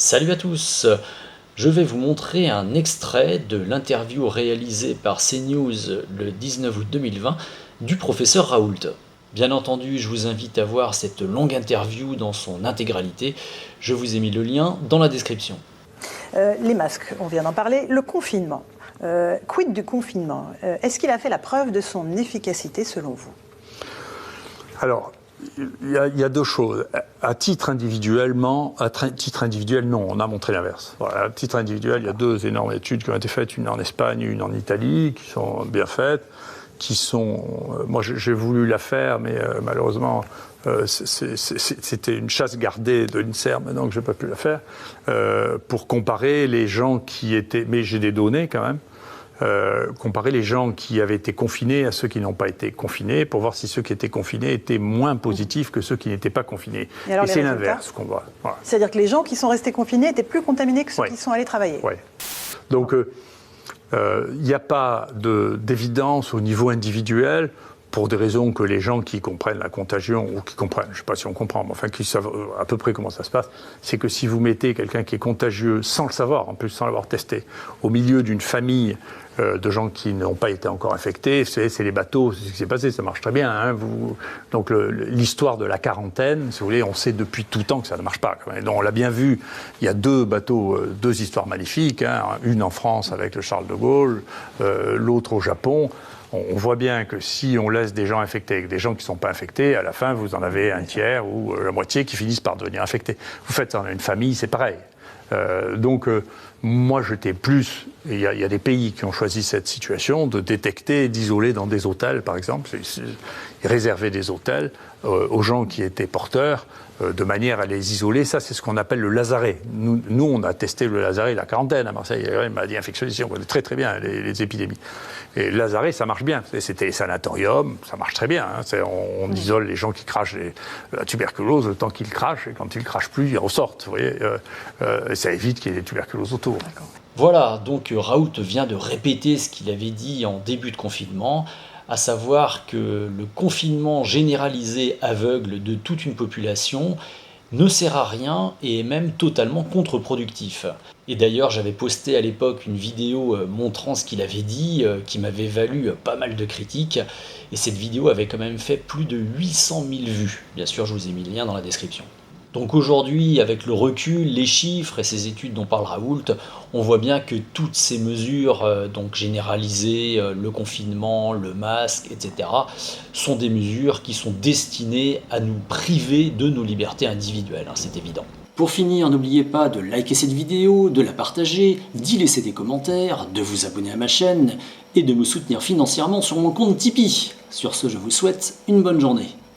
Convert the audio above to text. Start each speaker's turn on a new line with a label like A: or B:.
A: Salut à tous! Je vais vous montrer un extrait de l'interview réalisée par CNews le 19 août 2020 du professeur Raoult. Bien entendu, je vous invite à voir cette longue interview dans son intégralité. Je vous ai mis le lien dans la description.
B: Les masques, on vient d'en parler. Le confinement. Quid du confinement? Est-ce qu'il a fait la preuve de son efficacité selon vous?
C: Alors, il y a deux choses. À titre individuel, non, on a montré l'inverse. Voilà, à titre individuel, il y a deux énormes études qui ont été faites, une en Espagne, une en Italie, qui sont bien faites, qui sont... moi, j'ai voulu la faire, mais malheureusement, c'était une chasse gardée de l'INSERM, maintenant que je n'ai pas pu la faire, pour comparer les gens qui étaient... Mais j'ai des données quand même. Comparer les gens qui avaient été confinés à ceux qui n'ont pas été confinés pour voir si ceux qui étaient confinés étaient moins positifs que ceux qui n'étaient pas confinés. Et c'est l'inverse qu'on voit. Voilà.
B: C'est-à-dire que les gens qui sont restés confinés étaient plus contaminés que ceux qui sont allés travailler.
C: Oui. Donc, il n'y a pas d'évidence au niveau individuel pour des raisons que les gens qui comprennent la contagion, ou qui comprennent, je ne sais pas si on comprend, mais enfin qui savent à peu près comment ça se passe, c'est que si vous mettez quelqu'un qui est contagieux sans le savoir, en plus sans l'avoir testé, au milieu d'une famille de gens qui n'ont pas été encore infectés, c'est les bateaux, c'est ce qui s'est passé, ça marche très bien. Hein, donc l'histoire de la quarantaine, si vous voulez, on sait depuis tout temps que ça ne marche pas. Donc on l'a bien vu, il y a deux bateaux, deux histoires magnifiques, hein, une en France avec le Charles de Gaulle, l'autre au Japon. On voit bien que si on laisse des gens infectés avec des gens qui ne sont pas infectés, à la fin, vous en avez un tiers ou la moitié qui finissent par devenir infectés. Vous faites ça dans une famille, c'est pareil. Moi, j'étais plus... Il y a des pays qui ont choisi cette situation de détecter, d'isoler dans des hôtels, par exemple, réserver des hôtels aux gens qui étaient porteurs, de manière à les isoler. Ça, c'est ce qu'on appelle le lazaret. Nous, on a testé le lazaret, la quarantaine à Marseille. Il y a une maladie infectieuse ici, on connaît très très bien les épidémies. Et le lazaret, ça marche bien. C'était les sanatoriums, ça marche très bien. Hein. On isole les gens qui crachent la tuberculose le temps qu'ils crachent, et quand ils ne crachent plus, ils ressortent. Vous voyez, ça évite qu'il y ait des tuberculoses autour.
A: Voilà, donc Raoult vient de répéter ce qu'il avait dit en début de confinement, à savoir que le confinement généralisé aveugle de toute une population ne sert à rien et est même totalement contre-productif. Et d'ailleurs, j'avais posté à l'époque une vidéo montrant ce qu'il avait dit, qui m'avait valu pas mal de critiques, et cette vidéo avait quand même fait plus de 800 000 vues. Bien sûr, je vous ai mis le lien dans la description. Donc aujourd'hui, avec le recul, les chiffres et ces études dont parle Raoult, on voit bien que toutes ces mesures donc généralisées, le confinement, le masque, etc., sont des mesures qui sont destinées à nous priver de nos libertés individuelles, hein, c'est évident. Pour finir, n'oubliez pas de liker cette vidéo, de la partager, d'y laisser des commentaires, de vous abonner à ma chaîne et de me soutenir financièrement sur mon compte Tipeee. Sur ce, je vous souhaite une bonne journée.